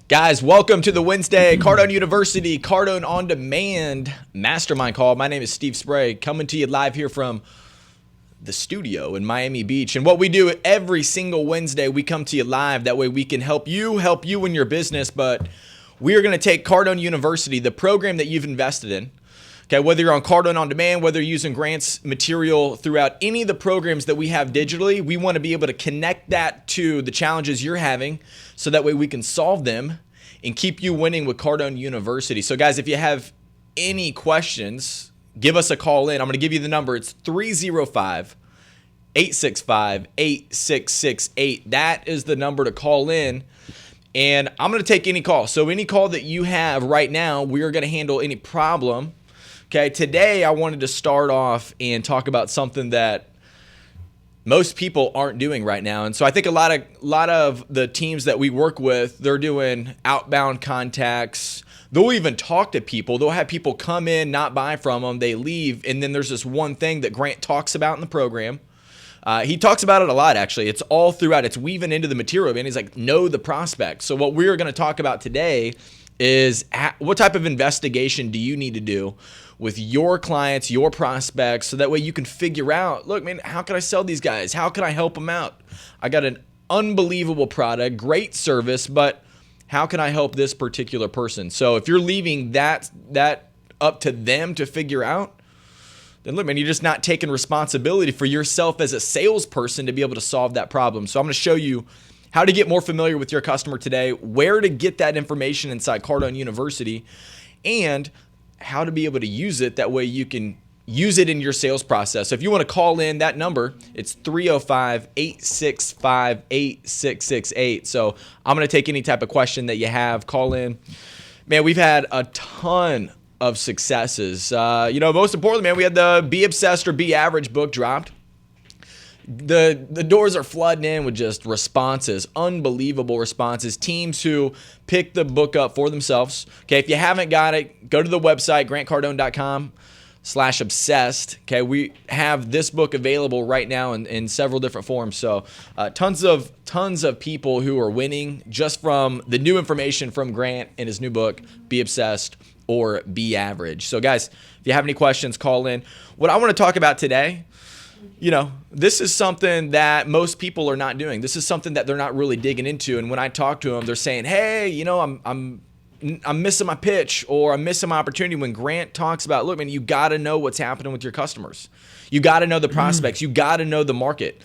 Guys, welcome to the Wednesday Cardone University Cardone On Demand Mastermind call. My name is Steve Sprague, coming to you live here from the studio in Miami Beach. And what we do every single Wednesday, we come to you live. That way we can help you in your business. But we are going to take Cardone University, the program that you've invested in. Okay, whether you're on Cardone On Demand, whether you're using grants material throughout any of the programs that we have digitally, we want to be able to connect that to the challenges you're having so that way we can solve them and keep you winning with Cardone University. So guys, if you have any questions, give us a call in. I'm going to give you the number. It's 305-865-8668. That is the number to call in. And I'm going to take any call. So any call that you have right now, we are going to handle any problem. Okay, today I wanted to start off and talk about something that most people aren't doing right now. And so I think a lot of the teams that we work with, they're doing outbound contacts. They'll even talk to people. They'll have people come in, not buy from them. They leave. And then there's this one thing that Grant talks about in the program. He talks about it a lot, actually. It's all throughout. It's weaving into the material. And he's like, know the prospect. So what we're going to talk about today is what type of investigation do you need to do with your clients, your prospects, so that way you can figure out, look, man, how can I sell these guys? How can I help them out? I got an unbelievable product, great service, but how can I help this particular person? So if you're leaving that up to them to figure out, then look, man, you're just not taking responsibility for yourself as a salesperson to be able to solve that problem. So I'm going to show you how to get more familiar with your customer today, where to get that information inside Cardone University, and how to be able to use it. That way you can use it in your sales process. So if you want to call in, that number, it's 305-865-8668. So I'm going to take any type of question that you have. Call in. Man, we've had a ton of successes. Most importantly, man, we had the Be Obsessed or Be Average book dropped. The doors are flooding in with just responses, unbelievable responses, teams who pick the book up for themselves. Okay, if you haven't got it, go to the website, grantcardone.com/obsessed. Okay, we have this book available right now in several different forms. So tons of people who are winning just from the new information from Grant in his new book, Be Obsessed or Be Average. So guys, if you have any questions, call in. What I want to talk about today, this is something that most people are not doing. This is something that they're not really digging into. And when I talk to them, they're saying, hey, I'm missing my pitch, or I'm missing my opportunity. When Grant talks about, look, man, you got to know what's happening with your customers. You got to know the prospects. You got to know the market.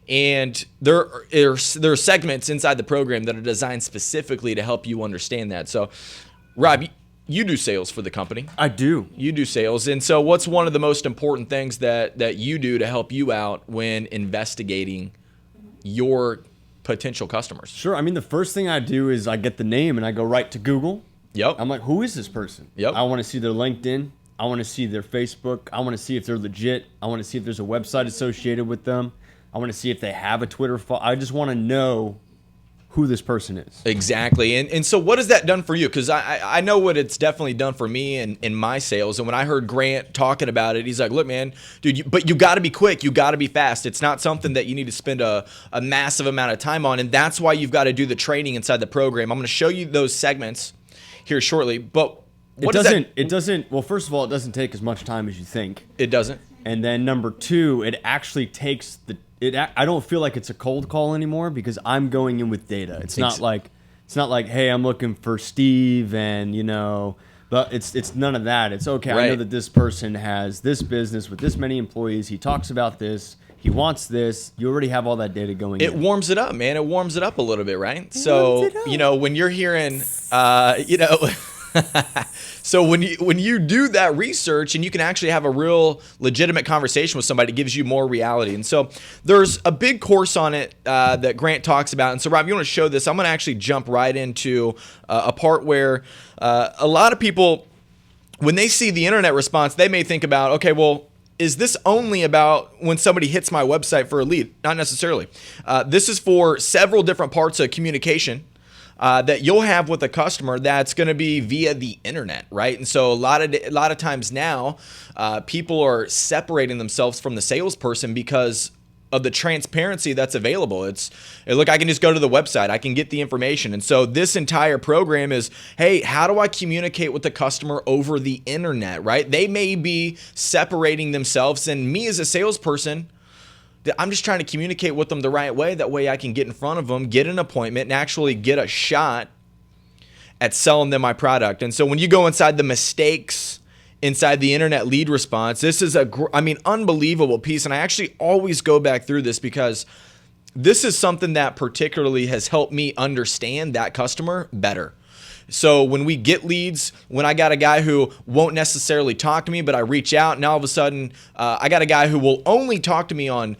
And there are segments inside the program that are designed specifically to help you understand that. So, Rob, you do sales for the company. I do. You do sales. And so what's one of the most important things that you do to help you out when investigating your potential customers? Sure. I mean, the first thing I do is I get the name and I go right to Google. Yep. I'm like, who is this person? Yep. I want to see their LinkedIn. I want to see their Facebook. I want to see if they're legit. I want to see if there's a website associated with them. I want to see if they have a Twitter follow. I just want to know who this person is. Exactly. And so what has that done for you? Because I know what it's definitely done for me in my sales. And when I heard Grant talking about it, he's like, look, man, dude, but you got to be quick. You got to be fast. It's not something that you need to spend a massive amount of time on. And that's why you've got to do the training inside the program. I'm going to show you those segments here shortly. But what it doesn't, well, first of all, it doesn't take as much time as you think. It doesn't. And then number two, it actually takes I don't feel like it's a cold call anymore because I'm going in with data. It's not like, hey, I'm looking for Steve and, but it's none of that. It's okay. Right. I know that this person has this business with this many employees. He talks about this. He wants this. You already have all that data going in. It warms it up, man. It warms it up a little bit, right? So, when you're hearing, so when you do that research and you can actually have a real legitimate conversation with somebody, it gives you more reality. And so there's a big course on it that Grant talks about. And so, Rob, you want to show this? I'm going to actually jump right into a part where a lot of people, when they see the internet response, they may think about, okay, well, is this only about when somebody hits my website for a lead? Not necessarily. This is for several different parts of communication that you'll have with a customer that's going to be via the internet, right? And so a lot of times now, people are separating themselves from the salesperson because of the transparency that's available. Look, I can just go to the website, I can get the information. And so this entire program is, hey, how do I communicate with the customer over the internet, right? They may be separating themselves, and me as a salesperson, I'm just trying to communicate with them the right way. That way I can get in front of them, get an appointment, and actually get a shot at selling them my product. And so when you go inside the mistakes inside the internet lead response, this is unbelievable piece. And I actually always go back through this because this is something that particularly has helped me understand that customer better. So when we get leads, when I got a guy who won't necessarily talk to me, but I reach out, and all of a sudden I got a guy who will only talk to me on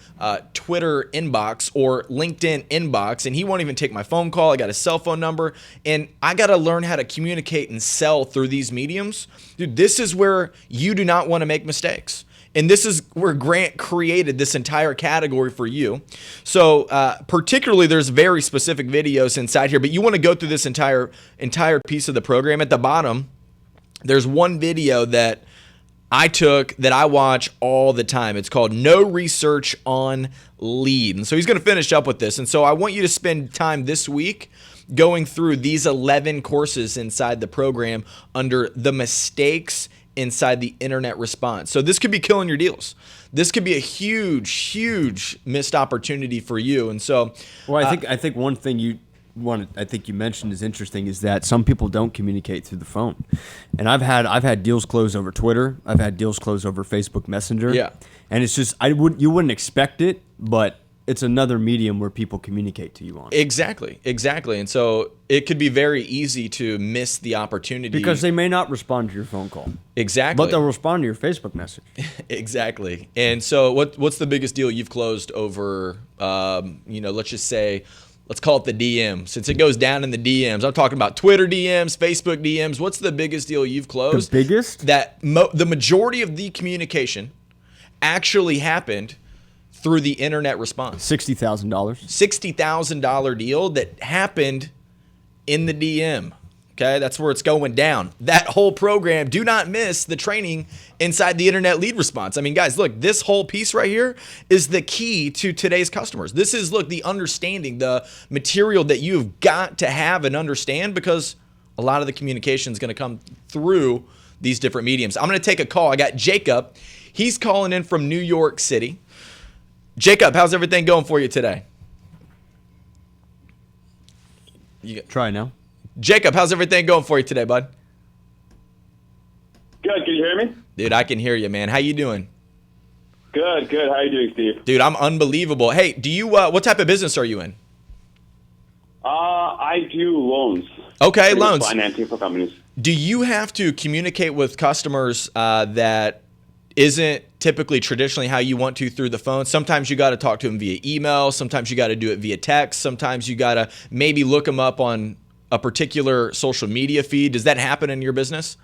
Twitter inbox or LinkedIn inbox, and he won't even take my phone call. I got his cell phone number, and I got to learn how to communicate and sell through these mediums. Dude, this is where you do not want to make mistakes. And this is where Grant created this entire category for you. So particularly, there's very specific videos inside here, but you want to go through this entire piece of the program. At the bottom, there's one video that I took that I watch all the time. It's called No Research on Lead. And so he's going to finish up with this. And so I want you to spend time this week going through these 11 courses inside the program under the mistakes inside the internet response. So this could be killing your deals. This could be a huge missed opportunity for you. And so, well, I think one thing I think you mentioned is interesting is that some people don't communicate through the phone. And I've had deals close over Twitter. I've had deals close over Facebook Messenger. Yeah. And it's just you wouldn't expect it, but it's another medium where people communicate to you on. Exactly. And so it could be very easy to miss the opportunity. Because they may not respond to your phone call. Exactly. But they'll respond to your Facebook message. Exactly. And so what's the biggest deal you've closed over, let's just say, let's call it the DM. Since it goes down in the DMs, I'm talking about Twitter DMs, Facebook DMs. What's the biggest deal you've closed? The biggest? That the majority of the communication actually happened through the internet response. $60,000. $60,000 deal that happened in the DM. Okay, that's where it's going down. That whole program, do not miss the training inside the internet lead response. I mean, guys, look, this whole piece right here is the key to today's customers. This is, look, the understanding, the material that you've got to have and understand, because a lot of the communication is going to come through these different mediums. I'm going to take a call. I got Jacob. He's calling in from New York City. Jacob, how's everything going for you today? Try now. Jacob, how's everything going for you today, bud? Good. Can you hear me? Dude, I can hear you, man. How you doing? Good. How you doing, Steve? Dude, I'm unbelievable. Hey, do you what type of business are you in? I do loans. Okay, loans. Financing for companies. Do you have to communicate with customers that isn't typically traditionally how you want to through the phone? Sometimes you got to talk to them via email. Sometimes you got to do it via text. Sometimes you got to maybe look them up on a particular social media feed. Does that happen in your business?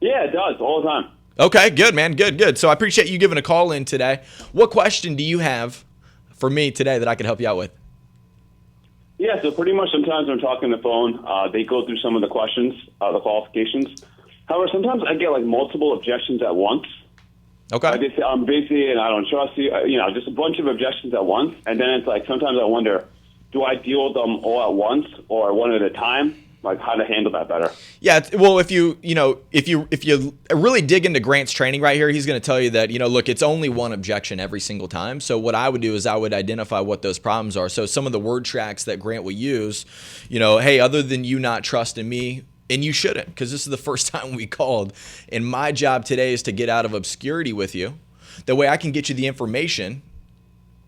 Yeah, it does all the time. Okay, good, man. Good. So I appreciate you giving a call in today. What question do you have for me today that I can help you out with? Yeah, so pretty much sometimes when I'm talking on the phone, they go through some of the questions, the qualifications. However, sometimes I get like multiple objections at once. Okay. They say, I'm busy and I don't trust you. Just a bunch of objections at once. And then it's like sometimes I wonder, do I deal with them all at once or one at a time? Like how to handle that better? Yeah, well, if you really dig into Grant's training right here, he's going to tell you that, look, it's only one objection every single time. So what I would do is I would identify what those problems are. So some of the word tracks that Grant will use, hey, other than you not trusting me, and you shouldn't, because this is the first time we called. And my job today is to get out of obscurity with you. That way I can get you the information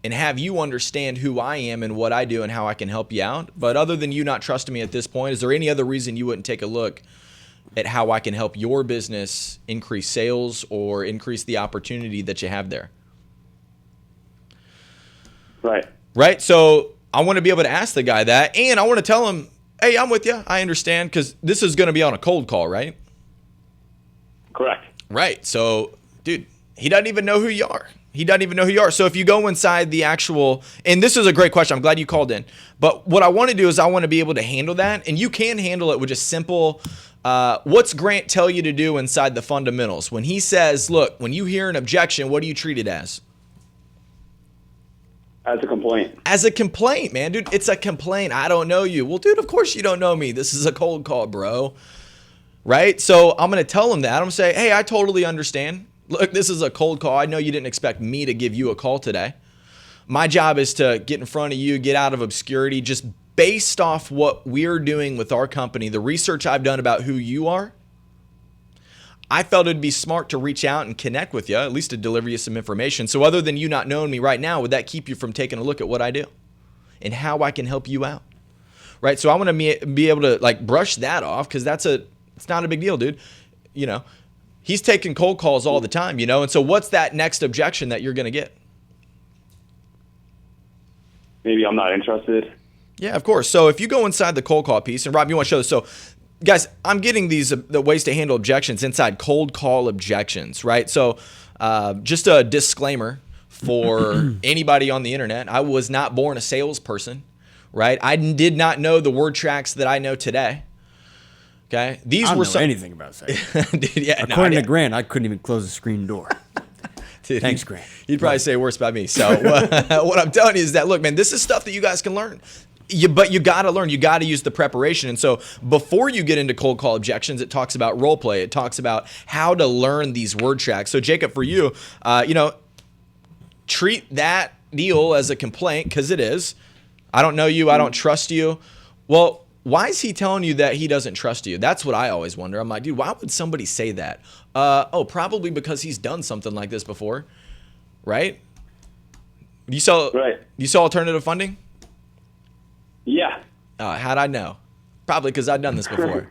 and have you understand who I am and what I do and how I can help you out. But other than you not trusting me at this point, is there any other reason you wouldn't take a look at how I can help your business increase sales or increase the opportunity that you have there? Right. So I want to be able to ask the guy that, and I want to tell him, hey, I'm with you. I understand, because this is going to be on a cold call, right? Correct. Right. So, dude, he doesn't even know who you are. So if you go inside the actual, and this is a great question. I'm glad you called in. But what I want to do is I want to be able to handle that. And you can handle it with just simple, what's Grant tell you to do inside the fundamentals? When he says, look, when you hear an objection, what do you treat it as? As a complaint. As a complaint, man, dude, it's a complaint. I don't know you. Well, dude, of course you don't know me. This is a cold call, bro. Right? So I'm going to tell him that. I'm going to say, hey, I totally understand. Look, this is a cold call. I know you didn't expect me to give you a call today. My job is to get in front of you, get out of obscurity, just based off what we're doing with our company, the research I've done about who you are. I felt it'd be smart to reach out and connect with you, at least to deliver you some information. So other than you not knowing me right now, would that keep you from taking a look at what I do and how I can help you out? Right? So I want to be able to like brush that off because it's not a big deal, dude. You know, he's taking cold calls all the time, you know? And so what's that next objection that you're going to get? Maybe I'm not interested. Yeah, of course. So if you go inside the cold call piece, and Rob, you want to show this. So guys, I'm getting these the ways to handle objections inside cold call objections, right? So just a disclaimer for anybody on the internet. I was not born a salesperson, right? I did not know the word tracks that I know today. Okay, I don't know anything about sales. Yeah, According to Grant, I couldn't even close the screen door. Dude, Thanks, Grant. You'd probably say worse about me. So what I'm telling you is that, look, man, this is stuff that you guys can learn. But you got to learn. You got to use the preparation. And so before you get into cold call objections, it talks about role play. It talks about how to learn these word tracks. So Jacob, for you, treat that deal as a complaint because it is. I don't know you. I don't trust you. Well, why is he telling you that he doesn't trust you? That's what I always wonder. I'm like, dude, why would somebody say that? Probably because he's done something like this before, right? You saw alternative funding? Yeah. How'd I know? Probably because I've done this before.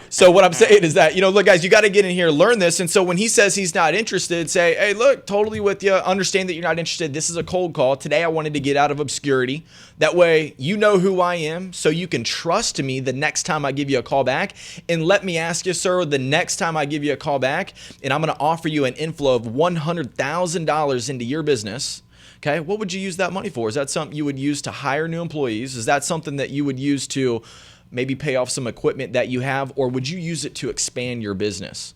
So what I'm saying is that, look, guys, you got to get in here, learn this. And so when he says he's not interested, say, hey, look, totally with you. Understand that you're not interested. This is a cold call. Today I wanted to get out of obscurity. That way you know who I am, so you can trust me the next time I give you a call back. And let me ask you, sir, the next time I give you a call back, and I'm going to offer you an inflow of $100,000 into your business. Okay, what would you use that money for? Is that something you would use to hire new employees? Is that something that you would use to maybe pay off some equipment that you have? Or would you use it to expand your business?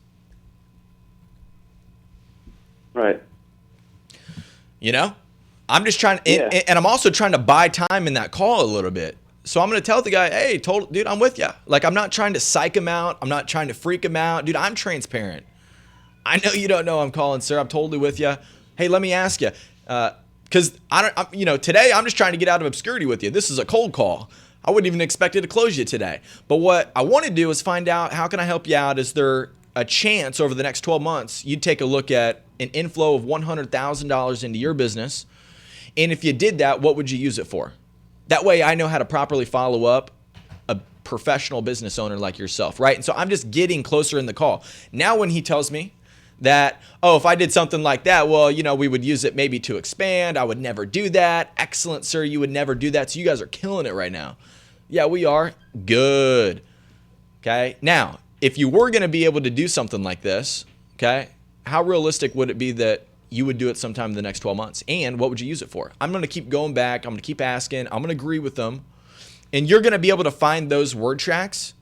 Right. I'm just trying, and I'm also trying to buy time in that call a little bit. So I'm going to tell the guy, hey, dude, I'm with you. Like, I'm not trying to psych him out. I'm not trying to freak him out. Dude, I'm transparent. I know you don't know I'm calling, sir. I'm totally with you. Hey, let me ask you. Because today I'm just trying to get out of obscurity with you. This is a cold call. I wouldn't even expect it to close you today. But what I want to do is find out, how can I help you out? Is there a chance over the next 12 months you'd take a look at an inflow of $100,000 into your business? And if you did that, what would you use it for? That way I know how to properly follow up a professional business owner like yourself, right? And so I'm just getting closer in the call. Now when he tells me that, if I did something like that, well, we would use it maybe to expand. I would never do that. Excellent, sir. You would never do that. So you guys are killing it right now. Yeah, we are. Good. Okay. Now, if you were going to be able to do something like this, okay, how realistic would it be that you would do it sometime in the next 12 months? And what would you use it for? I'm going to keep going back. I'm going to keep asking. I'm going to agree with them. And you're going to be able to find those word tracks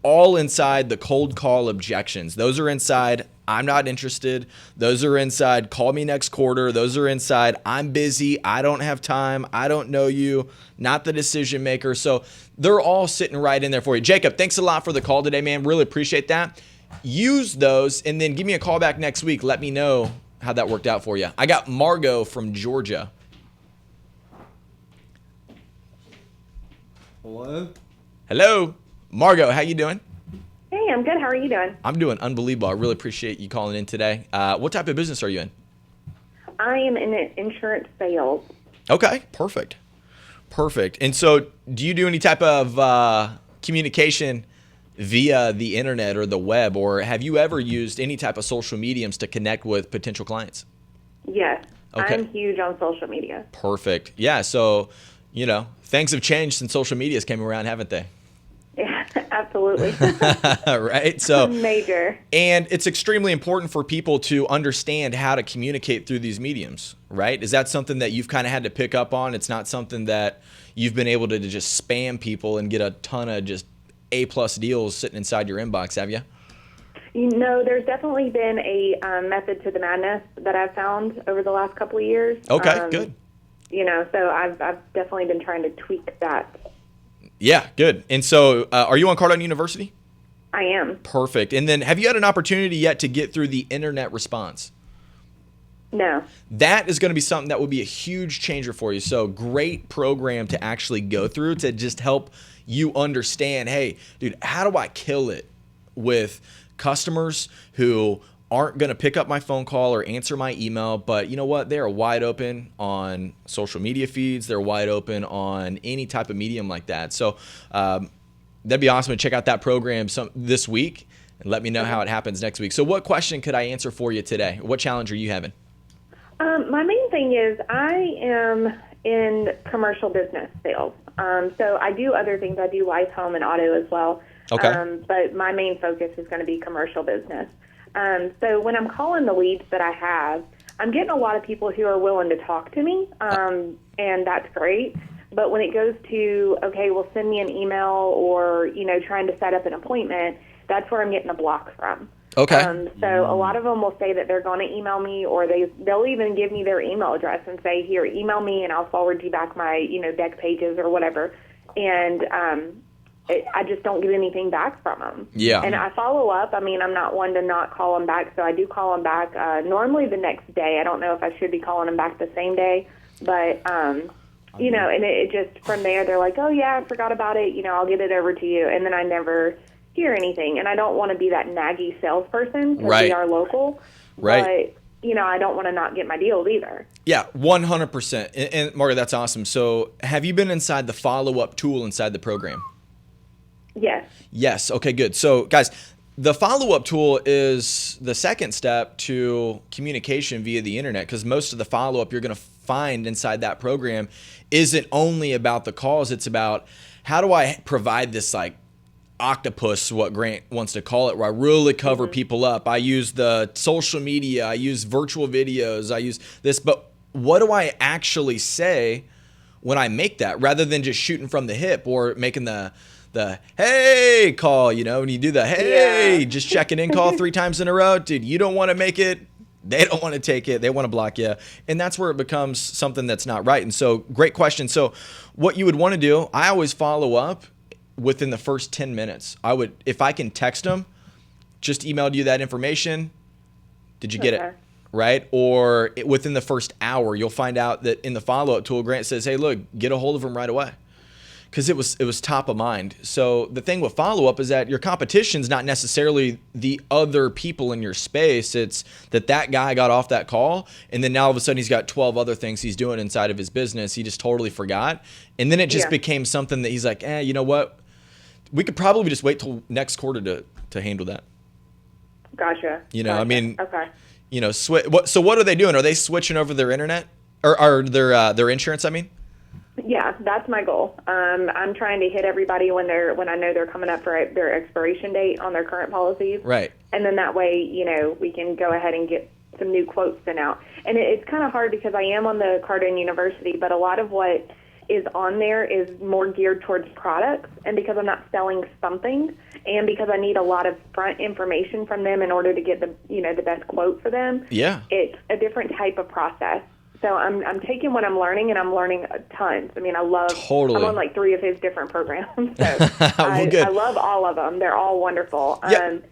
all inside the cold call objections. Those are inside, I'm not interested. Those are inside, call me next quarter. Those are inside, I'm busy. I don't have time. I don't know you. Not the decision maker. So they're all sitting right in there for you. Jacob, thanks a lot for the call today, man. Really appreciate that. Use those and then give me a call back next week. Let me know how that worked out for you. I got Margot from Georgia. Hello. Margot, how you doing? Hey, I'm good. How are you doing? I'm doing unbelievable. I really appreciate you calling in today. What type of business are you in? I am in insurance sales. Okay, perfect. And so do you do any type of communication via the internet or the web, or have you ever used any type of social mediums to connect with potential clients? Yes. Okay. I'm huge on social media. Perfect. Yeah, so, things have changed since social medias came around, haven't they? Yeah, absolutely. Right? So major. And it's extremely important for people to understand how to communicate through these mediums, right? Is that something that you've kind of had to pick up on? It's not something that you've been able to just spam people and get a ton of just A+ deals sitting inside your inbox, have you? There's definitely been a method to the madness that I've found over the last couple of years. Okay, good. So I've definitely been trying to tweak that. Yeah, good. And so are you on Cardone University? I am. Perfect. And then have you had an opportunity yet to get through the internet response? No. That is going to be something that will be a huge changer for you. So great program to actually go through to just help you understand, hey, dude, how do I kill it with customers who aren't going to pick up my phone call or answer my email, but you know what? They are wide open on social media feeds. They're wide open on any type of medium like that. So that'd be awesome to check out that program this week and let me know how it happens next week. So what question could I answer for you today? What challenge are you having? My main thing is I am in commercial business sales. So I do other things. I do life, home, and auto as well. Okay. But my main focus is going to be commercial business. So when I'm calling the leads that I have, I'm getting a lot of people who are willing to talk to me, and that's great. But when it goes to, okay, well, send me an email or, trying to set up an appointment, that's where I'm getting a block from. Okay. So a lot of them will say that they're going to email me, or they'll even give me their email address and say, here, email me and I'll forward you back my, deck pages or whatever. And I just don't get anything back from them. Yeah. And I follow up. I mean, I'm not one to not call them back, so I do call them back normally the next day. I don't know if I should be calling them back the same day, but, and it just, from there, they're like, oh, yeah, I forgot about it. I'll get it over to you. And then I never hear anything. And I don't want to be that naggy salesperson because we are local. Right. But, I don't want to not get my deals either. Yeah, 100%. And Margaret, that's awesome. So have you been inside the follow-up tool inside the program? Yes. Yes. Okay, good. So guys, the follow-up tool is the second step to communication via the internet, because most of the follow-up you're going to find inside that program isn't only about the calls. It's about how do I provide this like octopus, what Grant wants to call it, where I really cover people up. I use the social media, I use virtual videos, I use this, but what do I actually say when I make that, rather than just shooting from the hip or making the hey call, when you do the hey, just checking in call 3 times in a row, dude, you don't want to make it. They don't want to take it. They want to block you. And that's where it becomes something that's not right. And so great question. So what you would want to do, I always follow up within the first 10 minutes. I would, if I can text them, just emailed you that information. Did you get it? Right? Or within the first hour, you'll find out that in the follow-up tool, Grant says, hey, look, get a hold of them right away. Because it was top of mind. So the thing with follow-up is that your competition's not necessarily the other people in your space. It's that guy got off that call, and then now all of a sudden he's got 12 other things he's doing inside of his business. He just totally forgot. And then it just became something that he's like, you know what? We could probably just wait till next quarter to handle that. Gotcha. I mean, okay. So what are they doing? Are they switching over their internet or their insurance? I mean. Yeah, that's my goal. I'm trying to hit everybody when I know they're coming up for their expiration date on their current policies. Right. And then that way, we can go ahead and get some new quotes sent out. And it's kind of hard because I am on the Cardone University, but a lot of what is on there is more geared towards products. And because I'm not selling something, and because I need a lot of front information from them in order to get the best quote for them. Yeah. It's a different type of process. So I'm taking what I'm learning, and I'm learning tons. I mean, I love. Totally. I'm on like 3 of his different programs, so I love all of them. They're all wonderful. Yep.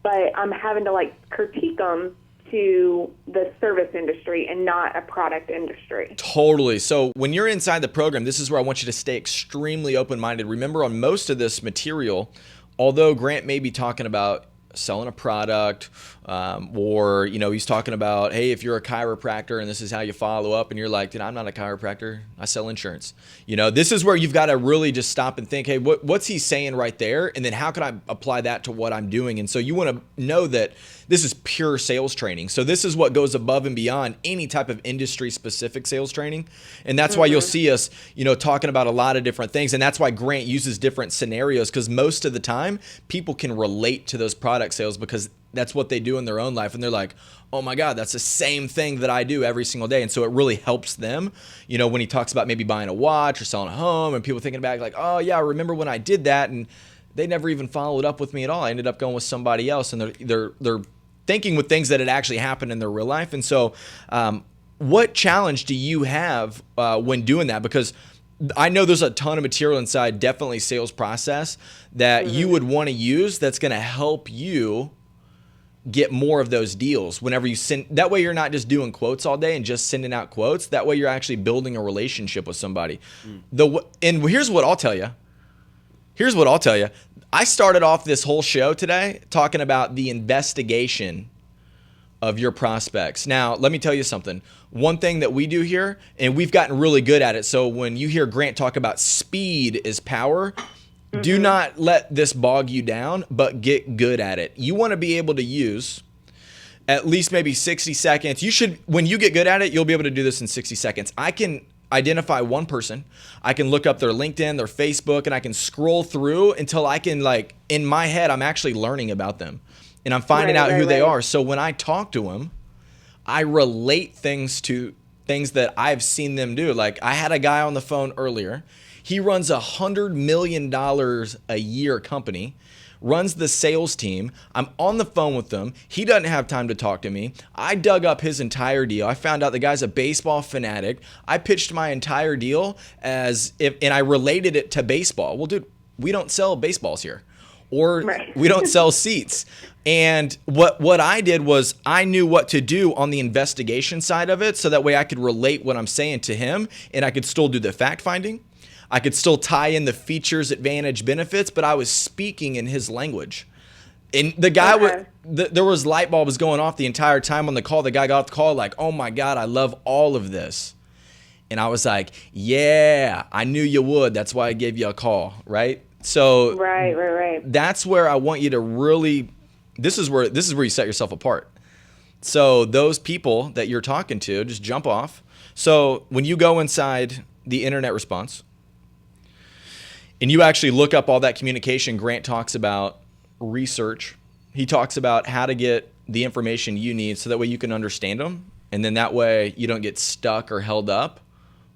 But I'm having to critique them to the service industry and not a product industry. Totally. So when you're inside the program, this is where I want you to stay extremely open-minded. Remember, on most of this material, although Grant may be talking about selling a product, or he's talking about, hey, if you're a chiropractor and this is how you follow up, and you're like, dude, I'm not a chiropractor, I sell insurance. This is where you've got to really just stop and think, hey, what's he saying right there, and then how can I apply that to what I'm doing? And so you want to know that this is pure sales training. So this is what goes above and beyond any type of industry specific sales training. And that's why you'll see us, talking about a lot of different things. And that's why Grant uses different scenarios, because most of the time people can relate to those product sales because that's what they do in their own life. And they're like, oh my God, that's the same thing that I do every single day. And so it really helps them, when he talks about maybe buying a watch or selling a home, and people thinking back like, oh yeah, I remember when I did that. And they never even followed up with me at all. I ended up going with somebody else, and they're thinking with things that had actually happened in their real life. And so, what challenge do you have when doing that? Because I know there's a ton of material inside, definitely sales process, that you would want to use that's going to help you get more of those deals whenever you send. That way you're not just doing quotes all day and just sending out quotes. That way you're actually building a relationship with somebody. And here's what I'll tell you. I started off this whole show today talking about the investigation of your prospects. Now, let me tell you something. One thing that we do here, and we've gotten really good at it. So when you hear Grant talk about speed is power, do not let this bog you down, but get good at it. You want to be able to use at least maybe 60 seconds. When you get good at it, you'll be able to do this in 60 seconds. I can identify one person. I can look up their LinkedIn, their Facebook, and I can scroll through until I can, like, in my head, I'm actually learning about them. And I'm finding out who they are. So when I talk to them, I relate things to things that I've seen them do. Like, I had a guy on the phone earlier. He runs $100 million a year company, runs the sales team. I'm on the phone with him. He doesn't have time to talk to me. I dug up his entire deal. I found out the guy's a baseball fanatic. I pitched my entire deal and I related it to baseball. Well, dude, we don't sell baseballs here. Or we don't sell seats. And what I did was I knew what to do on the investigation side of it, so that way I could relate what I'm saying to him, and I could still do the fact finding. I could still tie in the features, advantage, benefits, but I was speaking in his language. And the guy, there was light bulbs going off the entire time on the call. The guy got off the call like, oh my God, I love all of this. And I was like, yeah, I knew you would. That's why I gave you a call, right? So right. That's where I want you to really, this is where you set yourself apart. So those people that you're talking to, just jump off. So when you go inside the internet response and you actually look up all that communication, Grant talks about research. He talks about how to get the information you need so that way you can understand them. And then that way you don't get stuck or held up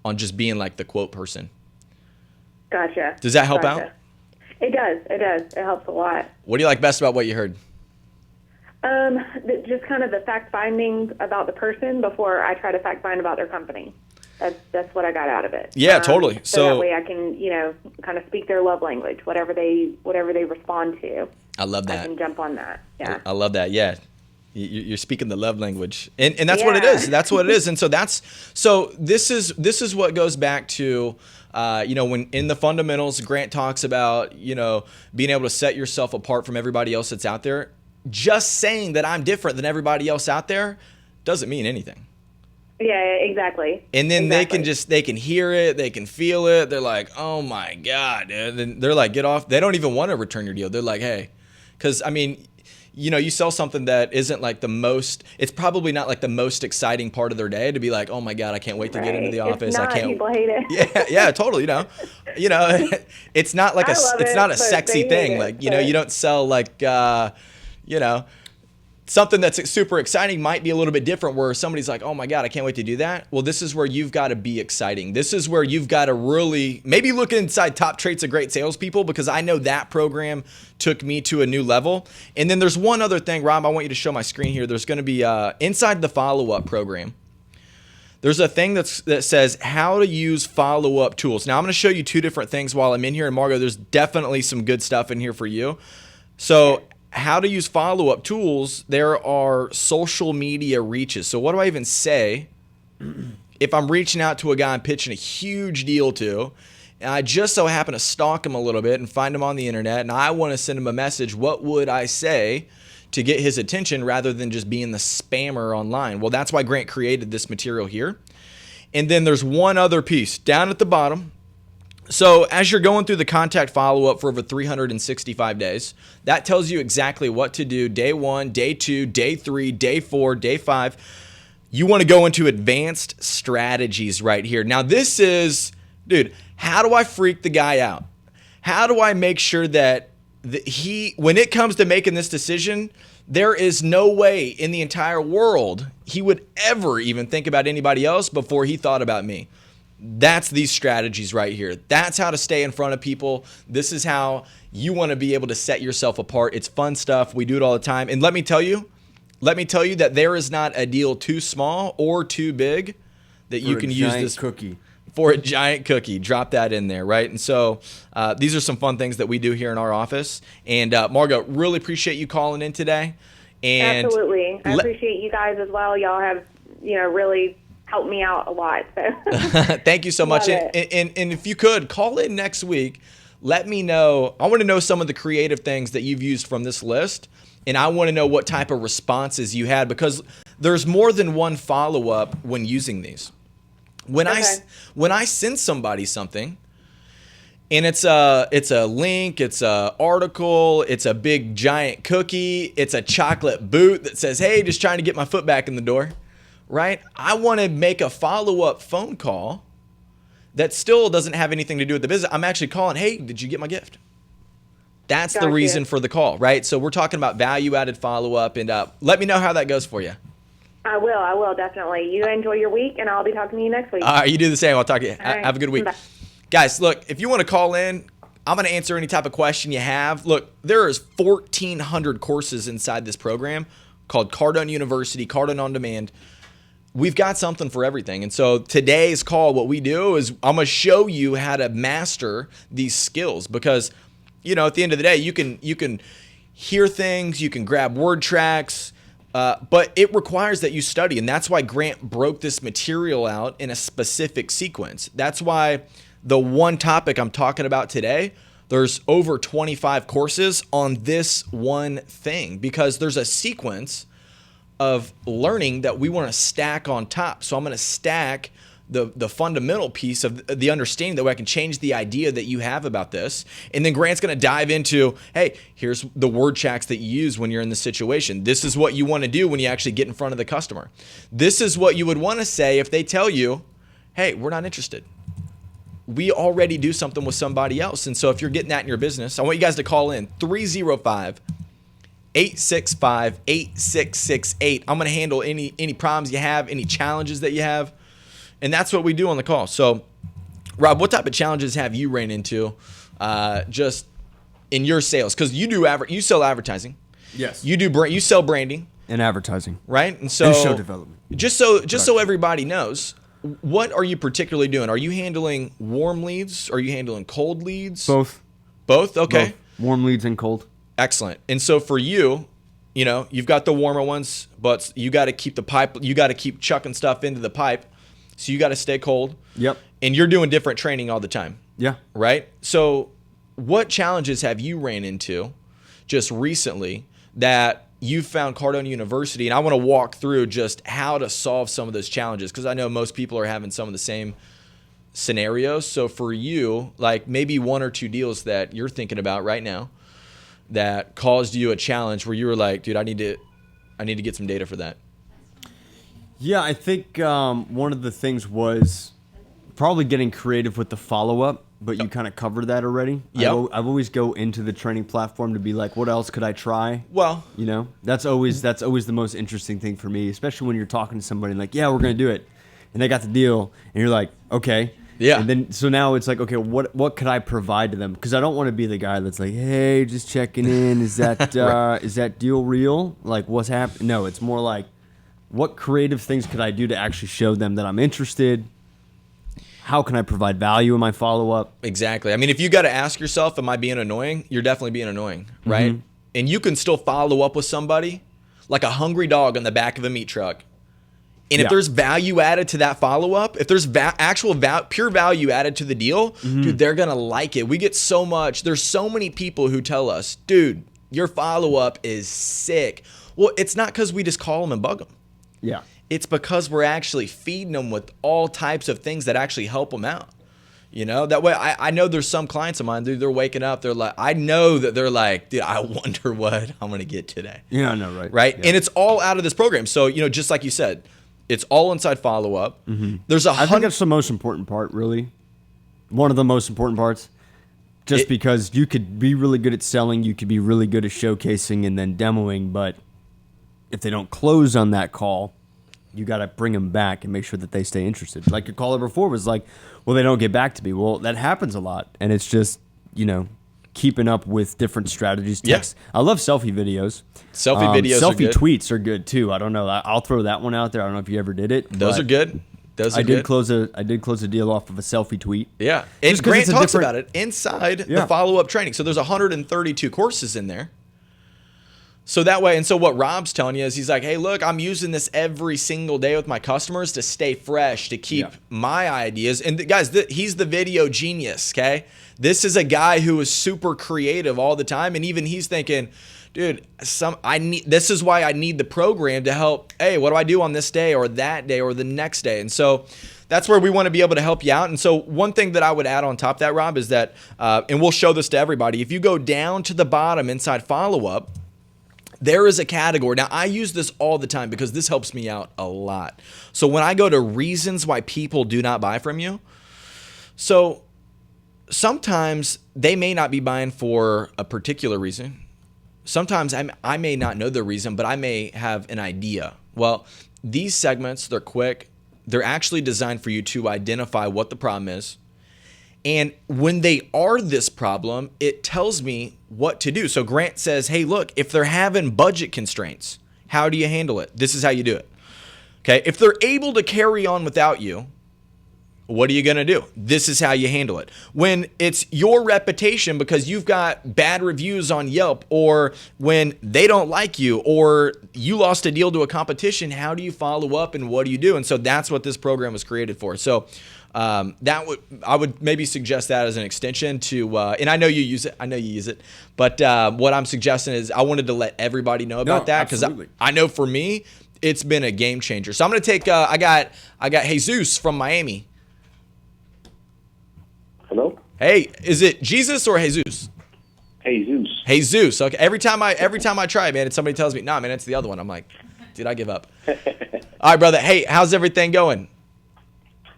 on just being like the quote person. Gotcha. Does that help out? It does. It helps a lot. What do you like best about what you heard? Just kind of the fact finding about the person before I try to fact find about their company. That's what I got out of it. Yeah, totally. So that way I can, kind of speak their love language, whatever they respond to. I love that. I can jump on that. Yeah. I love that. Yeah. You're speaking the love language, and that's what it is. That's what it is. And so this is what goes back to, when in the fundamentals, Grant talks about, being able to set yourself apart from everybody else that's out there. Just saying that I'm different than everybody else out there doesn't mean anything. Yeah, exactly. And then they can hear it, they can feel it. They're like, oh my God, dude. And they're like, get off. They don't even want to return your deal. They're like, hey, because you sell something that isn't like it's probably not like the most exciting part of their day to be like, oh my God, I can't wait to get into the office. I can't. People hate it. Yeah, totally. It's not like it's not a sexy thing. Like, you don't sell like, something that's super exciting might be a little bit different where somebody's like, oh my God, I can't wait to do that. Well, this is where you've got to be exciting. This is where you've got to really maybe look inside Top Traits of Great Salespeople, because I know that program took me to a new level. And then there's one other thing, Rob, I want you to show my screen here. There's going to be inside the follow-up program. There's a thing that says how to use follow-up tools. Now, I'm going to show you two different things while I'm in here. And Margo, there's definitely some good stuff in here for you. So how to use follow-up tools, there are social media reaches. So what do I even say if I'm reaching out to a guy I'm pitching a huge deal to, and I just so happen to stalk him a little bit and find him on the internet, and I want to send him a message? What would I say to get his attention rather than just being the spammer online? Well, that's why Grant created this material here. And then there's one other piece down at the bottom. So as you're going through the contact follow-up for over 365 days, that tells you exactly what to do day 1, day 2, day 3, day 4, day 5. You want to go into advanced strategies right here. Now this is, dude, how do I freak the guy out? How do I make sure that when it comes to making this decision, there is no way in the entire world he would ever even think about anybody else before he thought about me? That's these strategies right here. That's how to stay in front of people. This is how you want to be able to set yourself apart. It's fun stuff. We do it all the time. And let me tell you that there is not a deal too small or too big that you can use this cookie. For a giant cookie. Drop that in there, right? And so these are some fun things that we do here in our office. And Margo, really appreciate you calling in today. And absolutely. I appreciate you guys as well. Y'all have, really helped me out a lot. So. Thank you so much. And if you could, call in next week. Let me know. I want to know some of the creative things that you've used from this list. And I want to know what type of responses you had, because there's more than one follow-up when using these. When I send somebody something, and it's a link, it's a article, it's a big giant cookie, it's a chocolate boot that says, "Hey, just trying to get my foot back in the door," right? I want to make a follow-up phone call that still doesn't have anything to do with the business. I'm actually calling, "Hey, did you get my gift?" That's the reason for the call, right? So we're talking about value-added follow-up, and let me know how that goes for you. I will, definitely. You enjoy your week, and I'll be talking to you next week. All right, you do the same. I'll talk to you. Right. Have a good week. Bye. Guys, look, if you want to call in, I'm going to answer any type of question you have. Look, there is 1,400 courses inside this program called Cardone University, Cardone On Demand. We've got something for everything. And so today's call, what we do is I'm going to show you how to master these skills, because, at the end of the day, you can hear things, you can grab word tracks, but it requires that you study. And that's why Grant broke this material out in a specific sequence. That's why the one topic I'm talking about today, there's over 25 courses on this one thing, because there's a sequence of learning that we want to stack on top. So I'm going to stack the fundamental piece of the understanding, that way I can change the idea that you have about this. And then Grant's going to dive into, hey, here's the word tracks that you use when you're in this situation. This is what you want to do when you actually get in front of the customer. This is what you would want to say if they tell you, hey, we're not interested. We already do something with somebody else. And so if you're getting that in your business, I want you guys to call in 305-865-8668. I'm going to handle any problems you have, any challenges that you have. And that's what we do on the call. So, Rob, what type of challenges have you ran into just in your sales? Because you sell advertising. Yes. You sell branding And advertising. right? And so And show development. Just so everybody knows, what are you particularly doing? Are you handling warm leads? Are you handling cold leads? Both. Both? Okay. Both. Warm leads and cold. Excellent. And so for you, you've got the warmer ones, but you got to keep the pipe. You got to keep chucking stuff into the pipe. So you got to stay cold. Yep. And you're doing different training all the time. Yeah. Right? So what challenges have you ran into just recently that you found Cardone University? And I want to walk through just how to solve some of those challenges, because I know most people are having some of the same scenarios. So for you, like maybe one or two deals that you're thinking about right now that caused you a challenge where you were like, dude, I need to get some data for that. Yeah, I think one of the things was probably getting creative with the follow-up, but you kind of covered that already. Yep. I've always go into the training platform to be like, what else could I try? Well, That's always the most interesting thing for me, especially when you're talking to somebody and like, yeah, we're going to do it. And they got the deal, and you're like, okay. Yeah. And then so now it's like, okay, what could I provide to them? Because I don't want to be the guy that's like, hey, just checking in. Is that Right. is that deal real? Like, what's happening? No, it's more like, what creative things could I do to actually show them that I'm interested? How can I provide value in my follow-up? Exactly. I mean, if you got to ask yourself, am I being annoying? You're definitely being annoying, right? Mm-hmm. And you can still follow up with somebody like a hungry dog on the back of a meat truck. And if Yeah. there's value added to that follow-up, if there's pure value added to the deal, dude, they're going to like it. We get so much. There's so many people who tell us, dude, your follow-up is sick. Well, it's not because we just call them and bug them. Yeah. It's because we're actually feeding them with all types of things that actually help them out. That way, I know there's some clients of mine, dude, they're waking up, they're like, I know that they're like, dude, I wonder what I'm going to get today. Yeah, I know, right? Right? Yeah. And it's all out of this program. So, just like you said, it's all inside follow-up. There's I think that's the most important part, really. One of the most important parts. Because you could be really good at selling, you could be really good at showcasing and then demoing, but if they don't close on that call, you got to bring them back and make sure that they stay interested. Like your caller before was like, well, they don't get back to me. Well, that happens a lot. And it's just, keeping up with different strategies. Text. Yeah. I love selfie videos. Selfie videos are good. Selfie tweets are good too. I don't know. I'll throw that one out there. I don't know if you ever did it. Those are good. I did close a deal off of a selfie tweet. Yeah. And Grant talks about it inside the follow-up training. So there's 132 courses in there. So that way, and so what Rob's telling you is he's like, hey, look, I'm using this every single day with my customers to stay fresh, to keep my ideas. And guys, he's the video genius, okay? This is a guy who is super creative all the time. And even he's thinking, dude, this is why I need the program to help. Hey, what do I do on this day or that day or the next day? And so that's where we want to be able to help you out. And so one thing that I would add on top of that, Rob, is that, and we'll show this to everybody, if you go down to the bottom inside follow-up, there is a category. Now, I use this all the time because this helps me out a lot. So when I go to reasons why people do not buy from you, so sometimes they may not be buying for a particular reason. Sometimes I may not know the reason, but I may have an idea. Well, these segments, they're quick. They're actually designed for you to identify what the problem is. And when they are this problem, it tells me what to do. So Grant says, hey, look, if they're having budget constraints, how do you handle it? This is how you do it. Okay. If they're able to carry on without you, what are you going to do? This is how you handle it. When it's your reputation because you've got bad reviews on Yelp, or when they don't like you, or you lost a deal to a competition, how do you follow up and what do you do? And so that's what this program was created for. So I would maybe suggest that as an extension to, and I know you use it. But what I'm suggesting is I wanted to let everybody know about that because I know for me it's been a game changer. So I'm going to take. I got Jesus from Miami. Hello. Hey, is it Jesus or Jesus? Jesus. Jesus. Okay. Every time I try, man, and somebody tells me, nah, man, it's the other one. I'm like, dude, I give up. All right, brother. Hey, how's everything going?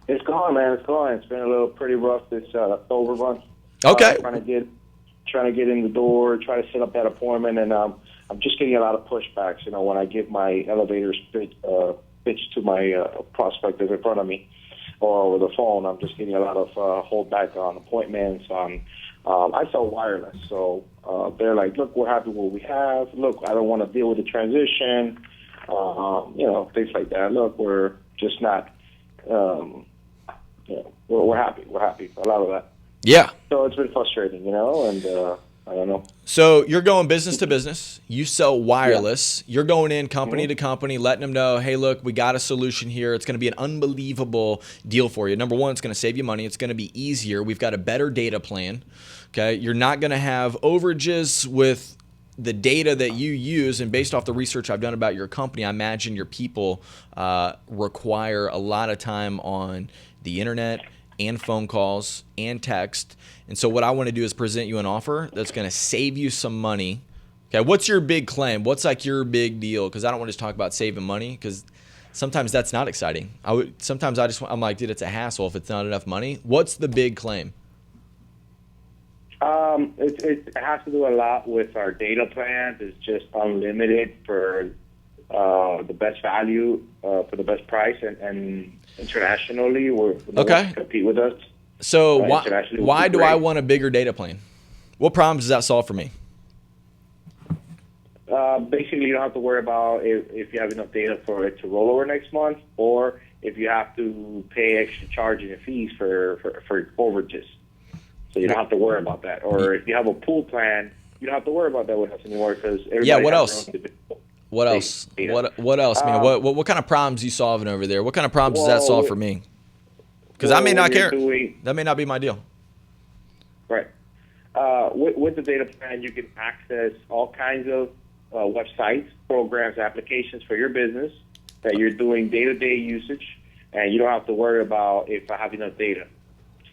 It's going, man. It's going. It's been a little pretty rough this October month. Okay. Trying to get in the door, try to set up that appointment, and I'm just getting a lot of pushbacks. When I give my elevator pitch to my prospect that's in front of me, or over the phone, I'm just getting a lot of holdback on appointments. I sell wireless, so they're like, "Look, we're happy with what we have. Look, I don't want to deal with the transition. Things like that. Look, we're just not." We're happy. We're happy. A lot of that. Yeah. So it's been frustrating, and I don't know. So you're going business to business. You sell wireless. Yeah. You're going in company to company, letting them know, hey, look, we got a solution here. It's going to be an unbelievable deal for you. Number one, it's going to save you money. It's going to be easier. We've got a better data plan. Okay. You're not going to have overages with the data that you use, and based off the research I've done about your company, I imagine your people require a lot of time on the internet and phone calls and text. And so what I want to do is present you an offer that's going to save you some money. Okay, what's your big claim? What's like your big deal? Because I don't want to just talk about saving money, because sometimes that's not exciting. I'm like, dude, it's a hassle if it's not enough money. What's the big claim? It has to do a lot with our data plans. It's just unlimited for the best value, for the best price, and internationally, no one can compete with us. So why do I want a bigger data plan? What problems does that solve for me? Basically, you don't have to worry about if you have enough data for it to roll over next month, or if you have to pay extra charges and fees for overages. So you don't have to worry about that. Or if you have a pool plan, you don't have to worry about that with us anymore, because everybody what has else? What else? What else, man? What kind of problems are you solving over there? What kind of problems does that solve for me? Because I may not care. That may not be my deal. Right. With the data plan, you can access all kinds of websites, programs, applications for your business that you're doing day-to-day usage, and you don't have to worry about if I have enough data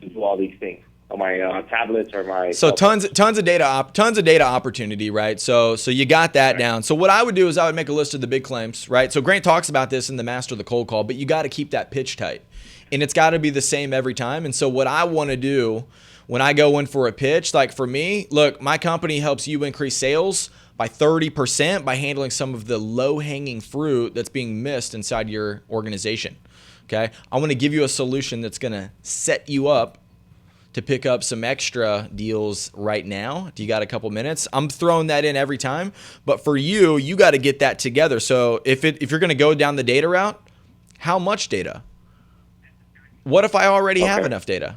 to do all these things on my tablets or my. So tons of data opportunity, right? So you got that down. So what I would do is I would make a list of the big claims, right? So Grant talks about this in the Master the Cold Call, but you got to keep that pitch tight, and it's got to be the same every time. And so what I want to do when I go in for a pitch, like for me, look, my company helps you increase sales by 30% by handling some of the low-hanging fruit that's being missed inside your organization. Okay? I want to give you a solution that's going to set you up to pick up some extra deals right now. Do you got a couple minutes? I'm throwing that in every time, but for you, you got to get that together. So if you're going to go down the data route, how much data? What if I already have enough data?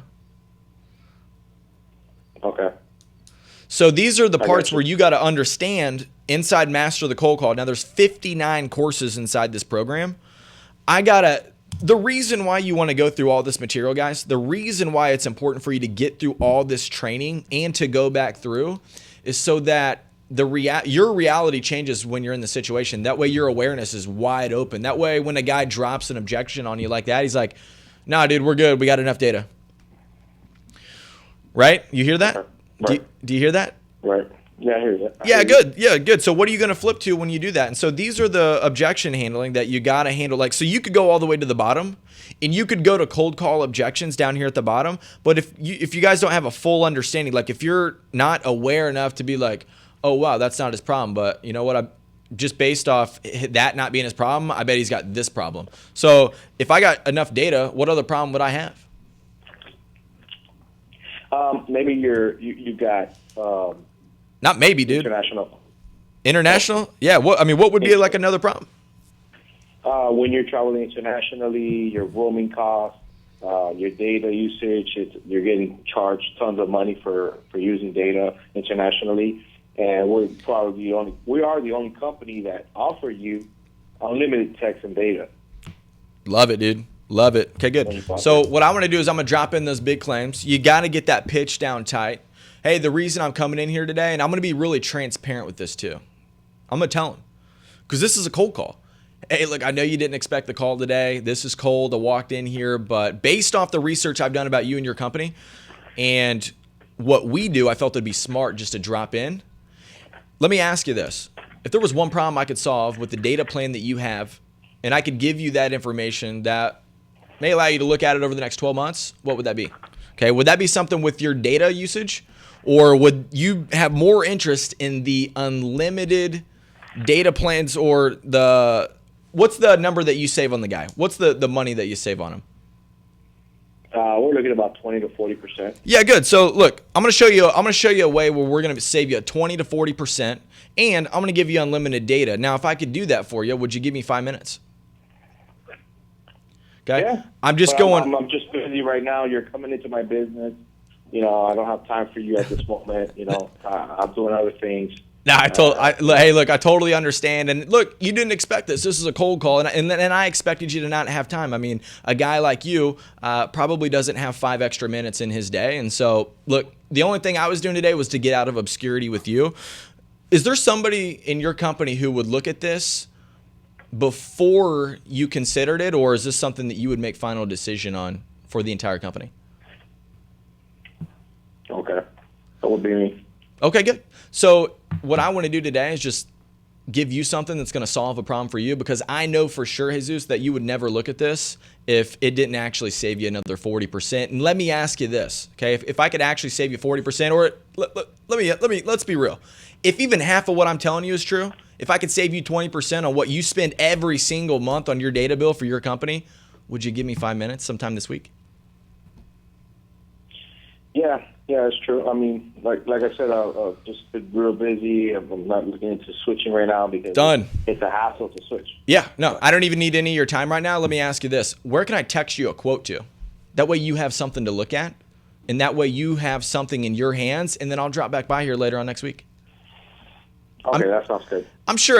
Okay. So these are the parts where you got to understand inside Master the Cold Call. Now there's 59 courses inside this program. The reason why you want to go through all this material, guys, the reason why it's important for you to get through all this training and to go back through is so that your reality changes when you're in the situation. That way your awareness is wide open. That way when a guy drops an objection on you like that, he's like, nah, dude, we're good. We got enough data. Right? You hear that? Right. Do you hear that? Right. Yeah, I hear that. Yeah, good. Yeah, good. So what are you going to flip to when you do that? And so these are the objection handling that you got to handle. Like, so you could go all the way to the bottom and you could go to cold call objections down here at the bottom. But if you guys don't have a full understanding, like if you're not aware enough to be like, oh, wow, that's not his problem. But you know what? Just based off that not being his problem, I bet he's got this problem. So if I got enough data, what other problem would I have? Maybe you got not maybe, dude. International? Yeah. What would be like another problem? When you're traveling internationally, your roaming costs, your data usage, you're getting charged tons of money for using data internationally. And we are the only company that offer you unlimited text and data. Love it, dude. Love it. Okay, good. So what I want to do is I'm going to drop in those big claims. You got to get that pitch down tight. Hey, the reason I'm coming in here today, and I'm going to be really transparent with this too. I'm going to tell him because this is a cold call. Hey, look, I know you didn't expect the call today. This is cold. I walked in here, but based off the research I've done about you and your company and what we do, I felt it'd be smart just to drop in. Let me ask you this. If there was one problem I could solve with the data plan that you have, and I could give you that information that may allow you to look at it over the next 12 months, what would that be? Okay, would that be something with your data usage? Or would you have more interest in the unlimited data plans or what's the number that you save on the guy? What's the money that you save on him? We're looking at about 20 to 40%. Yeah, good. So look, I'm gonna show you a way where we're gonna save you 20 to 40%, and I'm gonna give you unlimited data. Now, if I could do that for you, would you give me 5 minutes? Okay. Yeah. I'm just I'm just busy right now. You're coming into my business. I don't have time for you at this moment. I'm doing other things. No, I totally understand. And look, you didn't expect this. This is a cold call, and I expected you to not have time. I mean, a guy like you probably doesn't have 5 extra minutes in his day. And so, look, the only thing I was doing today was to get out of obscurity with you. Is there somebody in your company who would look at this before you considered it, or is this something that you would make final decision on for the entire company? Okay. That would be me. Okay, good. So what I want to do today is just give you something that's going to solve a problem for you, because I know for sure, Jesus, that you would never look at this if it didn't actually save you another 40%. And let me ask you this, okay? If I could actually save you 40%, or let's be real. If even half of what I'm telling you is true, if I could save you 20% on what you spend every single month on your data bill for your company, would you give me 5 minutes sometime this week? Yeah, it's true. I mean, like I said, I've just been real busy. I'm not looking into switching right now because it's a hassle to switch. Yeah, no, I don't even need any of your time right now. Let me ask you this. Where can I text you a quote to? That way you have something to look at, and that way you have something in your hands, and then I'll drop back by here later on next week. Okay, that sounds good. I'm sure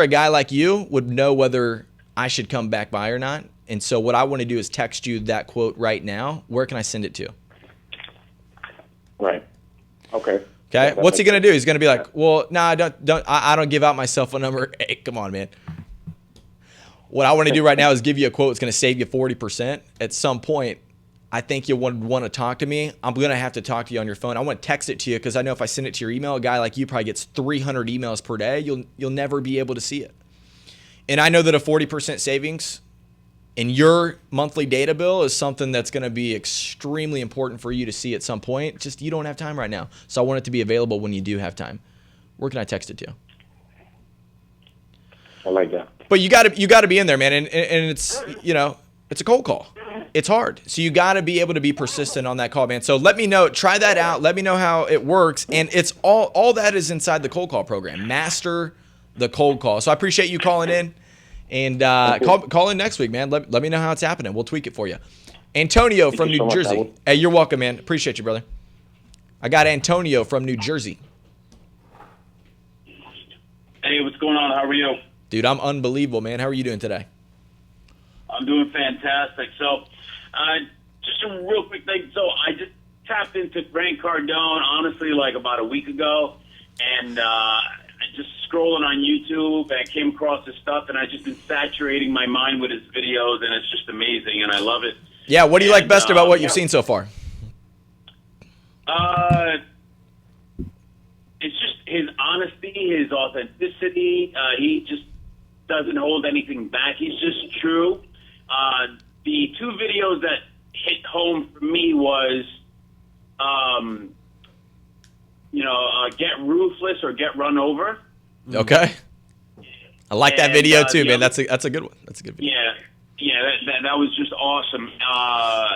a guy like you would know whether I should come back by or not. And so what I want to do is text you that quote right now. Where can I send it to? Right. Okay. Okay. What's he gonna do? He's gonna be like, well, no, I don't give out my cell phone number. Hey, come on, man. What I want to do right now is give you a quote that's gonna save you 40%. At some point, I think you'll want to talk to me. I'm gonna have to talk to you on your phone. I want to text it to you because I know if I send it to your email, a guy like you probably gets 300 emails per day. You'll never be able to see it. And I know that a 40% savings And your monthly data bill is something that's going to be extremely important for you to see at some point. Just you don't have time right now. So I want it to be available when you do have time. Where can I text it to? I like that. But you got to be in there, man. And it's, it's a cold call. It's hard. So you got to be able to be persistent on that call, man. So let me know. Try that out. Let me know how it works. And it's all that is inside the cold call program. Master the cold call. So I appreciate you calling in. And call in next week, man. Let me know how it's happening. We'll tweak it for you. Antonio from New Jersey. Hey, you're welcome, man. Appreciate you, brother. I got Antonio from New Jersey. Hey, what's going on? How are you? Dude, I'm unbelievable, man. How are you doing today? I'm doing fantastic. So, just a real quick thing. So, I just tapped into Grant Cardone, honestly, like about a week ago, and just scrolling on YouTube, and I came across his stuff, and I've just been saturating my mind with his videos, and it's just amazing, and I love it. Yeah, what do you like best about what you've seen so far? It's just his honesty, his authenticity. He just doesn't hold anything back. He's just true. The two videos that hit home for me was, get ruthless or get run over. Okay. I like that video too, man. That's a good one. That's a good video. Yeah, that was just awesome.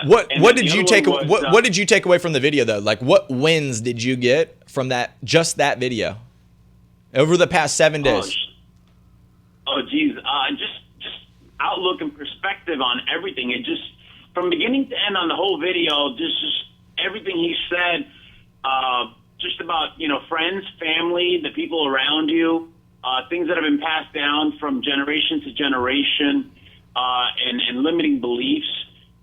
What did you take? What did you take away from the video though? Like, what wins did you get from that video over the past 7 days? Geez, just outlook and perspective on everything. It just from beginning to end on the whole video, just everything he said, just about friends, family, the people around you, things that have been passed down from generation to generation. And limiting beliefs,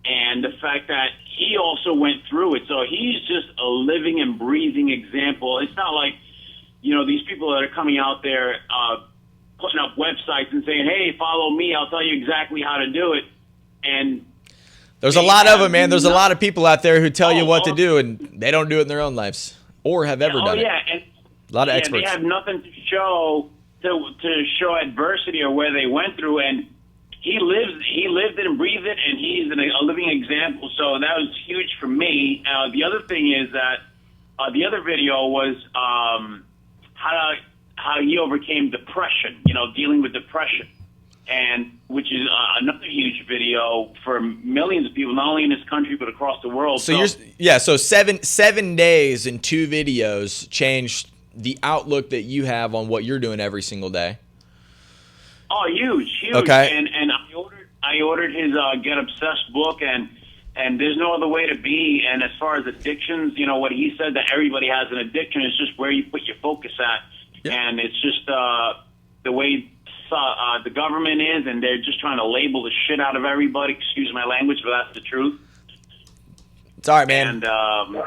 and the fact that he also went through it. So he's just a living and breathing example. It's not like, these people that are coming out there putting up websites and saying, hey, follow me, I'll tell you exactly how to do it. And there's a lot of them, man. There's a lot of people out there who tell you what to do, and they don't do it in their own lives or have ever done it. And a lot of experts. They have nothing to show to show adversity or where they went through, and he lived it and breathed it, and he's a living example. So that was huge for me. The other thing is that the other video was how he overcame depression, dealing with depression, and which is another huge video for millions of people, not only in this country but across the world. So so 7 days and 2 videos changed the outlook that you have on what you're doing every single day. Oh, huge. Okay. And I ordered his Get Obsessed book, and there's no other way to be. And as far as addictions, what he said, that everybody has an addiction. It's just where you put your focus at. Yeah. And it's just the way the government is, and they're just trying to label the shit out of everybody. Excuse my language, but that's the truth. It's all right, man. And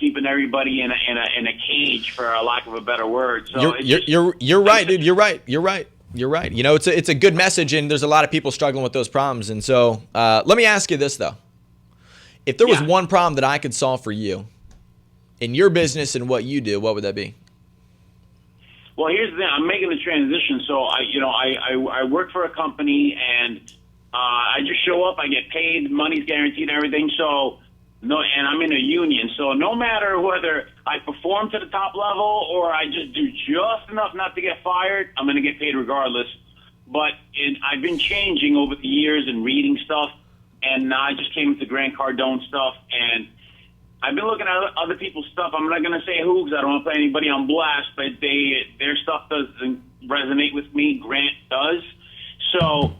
keeping everybody in a cage, for a lack of a better word. So you're right, dude. You're right. It's a good message, and there's a lot of people struggling with those problems. And so let me ask you this, though. If there was one problem that I could solve for you in your business and what you do, what would that be? Well, here's the thing. I'm making the transition. So I work for a company, and I just show up. I get paid. Money's guaranteed and everything. So and I'm in a union. So no matter whether I perform to the top level or I just do just enough not to get fired, I'm going to get paid regardless. But I've been changing over the years and reading stuff, and I just came into Grant Cardone stuff, and I've been looking at other people's stuff. I'm not going to say who, because I don't want to put anybody on blast, but their stuff doesn't resonate with me. Grant does. So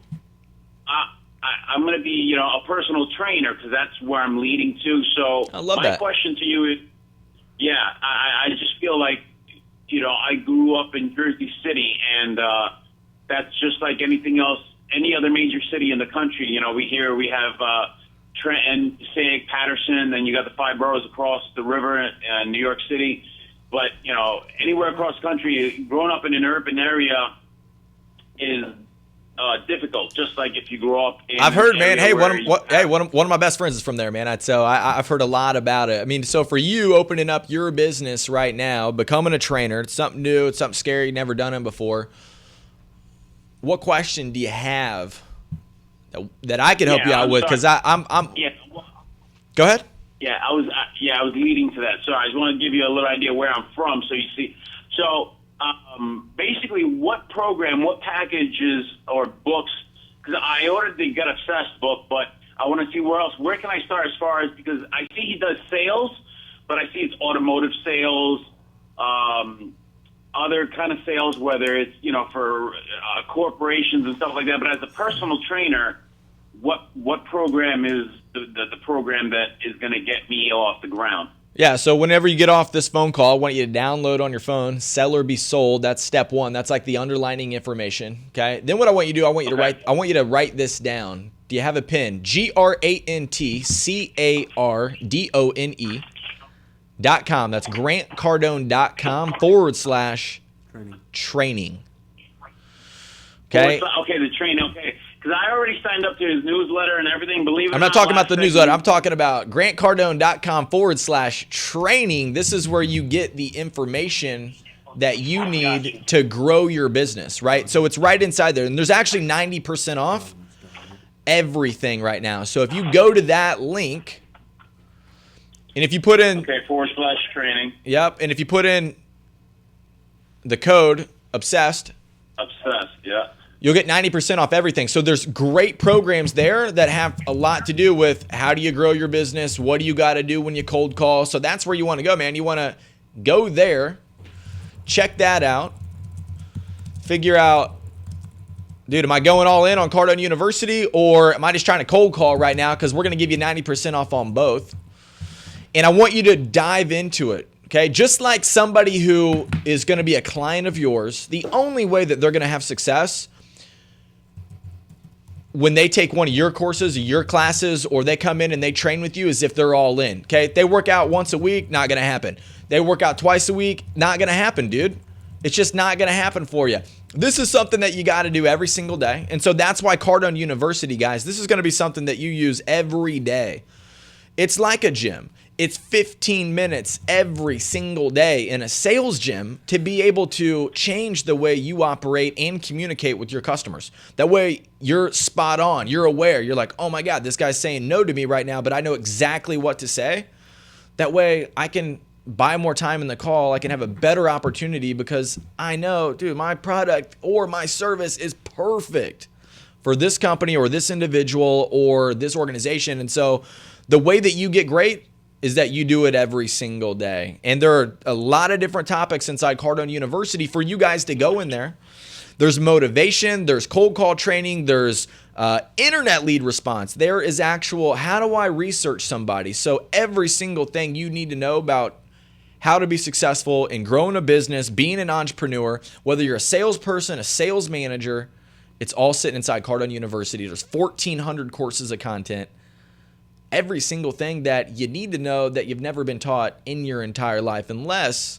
I'm going to be, a personal trainer, because that's where I'm leading to. So I love my question to you is, I just feel like, I grew up in Jersey City, and that's just like anything else, any other major city in the country. We have Trenton, Passaic, Patterson, then you got the 5 boroughs across the river in New York City. But, anywhere across the country, growing up in an urban area is difficult, just like if you grow up in I've heard, man. Hey, one of my best friends is from there, man. So I've heard a lot about it. I mean, so for you opening up your business right now, becoming a trainer, it's something new, it's something scary, never done it before. What question do you have that I can help you out with, because I'm Yeah. Go ahead. Yeah, I was leading to that. So I just want to give you a little idea where I'm from, so you see. So basically, what program, what packages or books? Because I ordered the Get Obsessed book, but I want to see where can I start as far as, because I see he does sales, but I see it's automotive sales, other kind of sales, whether it's for corporations and stuff like that. But as a personal trainer, what program is the program that is going to get me off the ground? Yeah, so whenever you get off this phone call, I want you to download on your phone, Sell or Be Sold. That's step one. That's like the underlining information. Okay. Then what I want you to do, I want you to write this down. Do you have a pen? GrantCardone.com. That's GrantCardone.com/training. Okay. Okay, the training. Okay. Because I already signed up to his newsletter and everything. Believe it or not. I'm not talking about the newsletter. I'm talking about GrantCardone.com/training. This is where you get the information that you need to grow your business, right? So it's right inside there. And there's actually 90% off everything right now. So if you go to that link, and if you put in... Okay, /training. Yep, and if you put in the code OBSESSED... Obsessed, yeah. You'll get 90% off everything. So there's great programs there that have a lot to do with how do you grow your business? What do you got to do when you cold call? So that's where you want to go, man. You want to go there, check that out, figure out, dude, am I going all in on Cardone University, or am I just trying to cold call right now? Because we're going to give you 90% off on both. And I want you to dive into it. Okay, just like somebody who is going to be a client of yours, the only way that they're going to have success when they take one of your courses, or your classes, or they come in and they train with you is if they're all in. Okay, if they work out once a week, not going to happen. They work out twice a week, not going to happen, dude. It's just not going to happen for you. This is something that you got to do every single day. And so that's why Cardone University, guys, this is going to be something that you use every day. It's like a gym. It's 15 minutes every single day in a sales gym to be able to change the way you operate and communicate with your customers. That way you're spot on. You're aware. You're like, oh my God, this guy's saying no to me right now, but I know exactly what to say. That way I can buy more time in the call. I can have a better opportunity because I know, dude, my product or my service is perfect for this company or this individual or this organization. And so the way that you get great is that you do it every single day. And there are a lot of different topics inside Cardone University for you guys to go in there. There's motivation, there's cold call training, there's internet lead response. There is actual, how do I research somebody? So every single thing you need to know about how to be successful in growing a business, being an entrepreneur, whether you're a salesperson, a sales manager, it's all sitting inside Cardone University. There's 1,400 courses of content. Every single thing that you need to know that you've never been taught in your entire life, unless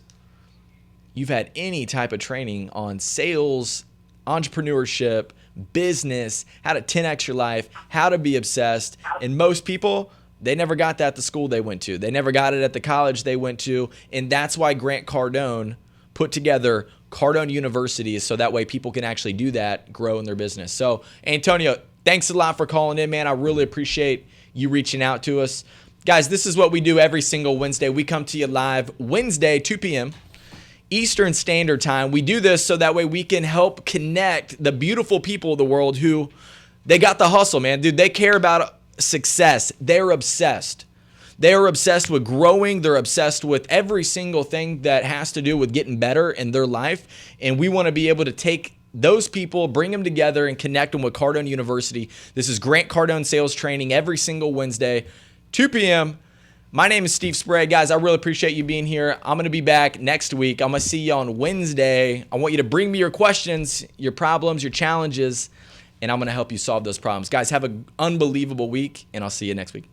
you've had any type of training on sales, entrepreneurship, business, how to 10x your life, how to be obsessed. And most people, they never got that at the school they went to. They never got it at the college they went to. And that's why Grant Cardone put together Cardone University, so that way people can actually do that, grow in their business. So, Antonio, thanks a lot for calling in, man. I really appreciate you reaching out to us. Guys, this is what we do every single Wednesday. We come to you live Wednesday, 2 p.m. Eastern Standard Time. We do this so that way we can help connect the beautiful people of the world who, they got the hustle, man. Dude, they care about success. They're obsessed. They are obsessed with growing. They're obsessed with every single thing that has to do with getting better in their life. And we want to be able to take those people, bring them together and connect them with Cardone University. This is Grant Cardone Sales Training every single Wednesday, 2 p.m. My name is Steve Sprague. Guys, I really appreciate you being here. I'm going to be back next week. I'm going to see you on Wednesday. I want you to bring me your questions, your problems, your challenges, and I'm going to help you solve those problems. Guys, have an unbelievable week, and I'll see you next week.